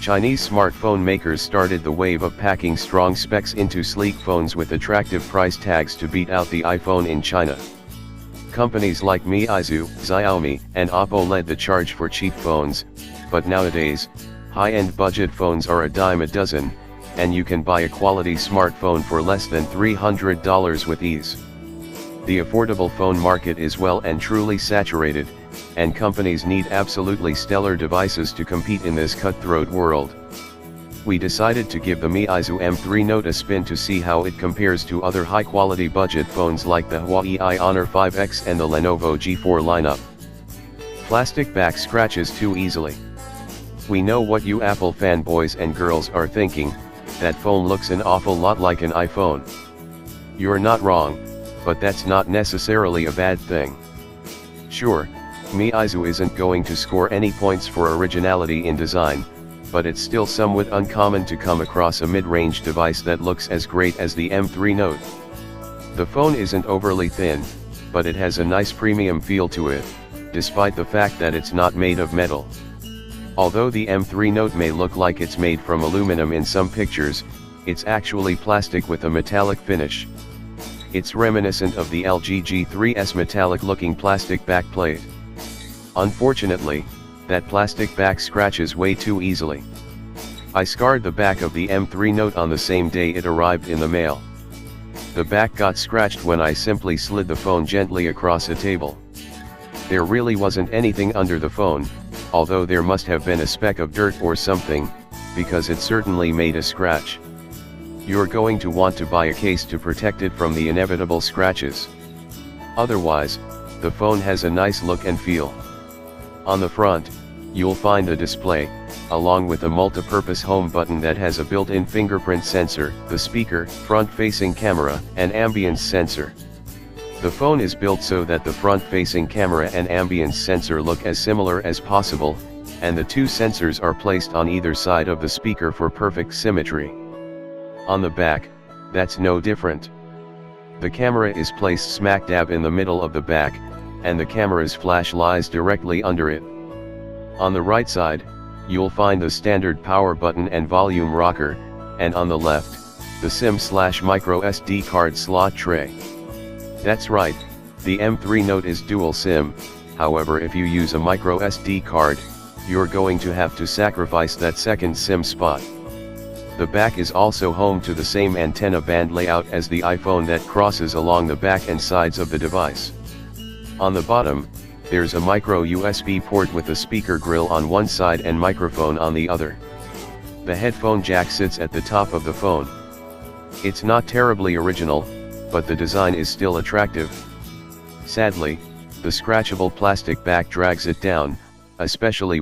Chinese smartphone makers started the wave of packing strong specs into sleek phones with attractive price tags to beat out the iPhone in China. Companies like Meizu, Xiaomi, and Oppo led the charge for cheap phones, but nowadays, high-end budget phones are a dime a dozen, and you can buy a quality smartphone for less than $300 with ease. The affordable phone market is well and truly saturated, and companies need absolutely stellar devices to compete in this cutthroat world. We decided to give the Meizu M3 Note a spin to see how it compares to other high-quality budget phones like the Huawei Honor 5X and the Lenovo G4 lineup. Plastic back scratches too easily. We know what you Apple fanboys and girls are thinking, that phone looks an awful lot like an iPhone. You're not wrong, but that's not necessarily a bad thing. Sure, Meizu isn't going to score any points for originality in design, but it's still somewhat uncommon to come across a mid-range device that looks as great as the M3 Note. The phone isn't overly thin, but it has a nice premium feel to it, despite the fact that it's not made of metal. Although the M3 Note may look like it's made from aluminum in some pictures, it's actually plastic with a metallic finish. It's reminiscent of the LG G3's metallic-looking plastic backplate. Unfortunately, that plastic back scratches way too easily. I scarred the back of the M3 Note on the same day it arrived in the mail. The back got scratched when I simply slid the phone gently across a table. There really wasn't anything under the phone, although there must have been a speck of dirt or something, because it certainly made a scratch. You're going to want to buy a case to protect it from the inevitable scratches. Otherwise, the phone has a nice look and feel. On the front, you'll find the display, along with a multi-purpose home button that has a built-in fingerprint sensor, the speaker, front-facing camera, and ambience sensor. The phone is built so that the front-facing camera and ambience sensor look as similar as possible, and the two sensors are placed on either side of the speaker for perfect symmetry. On the back, that's no different. The camera is placed smack dab in the middle of the back, and the camera's flash lies directly under it. On the right side, you'll find the standard power button and volume rocker, and on the left, the SIM/micro SD card slot tray. That's right, the M3 Note is dual SIM, however if you use a micro SD card, you're going to have to sacrifice that second SIM spot. The back is also home to the same antenna band layout as the iPhone that crosses along the back and sides of the device. On the bottom, there's a micro USB port with a speaker grill on one side and microphone on the other. The headphone jack sits at the top of the phone. It's not terribly original, but the design is still attractive. Sadly, the scratchable plastic back drags it down, especially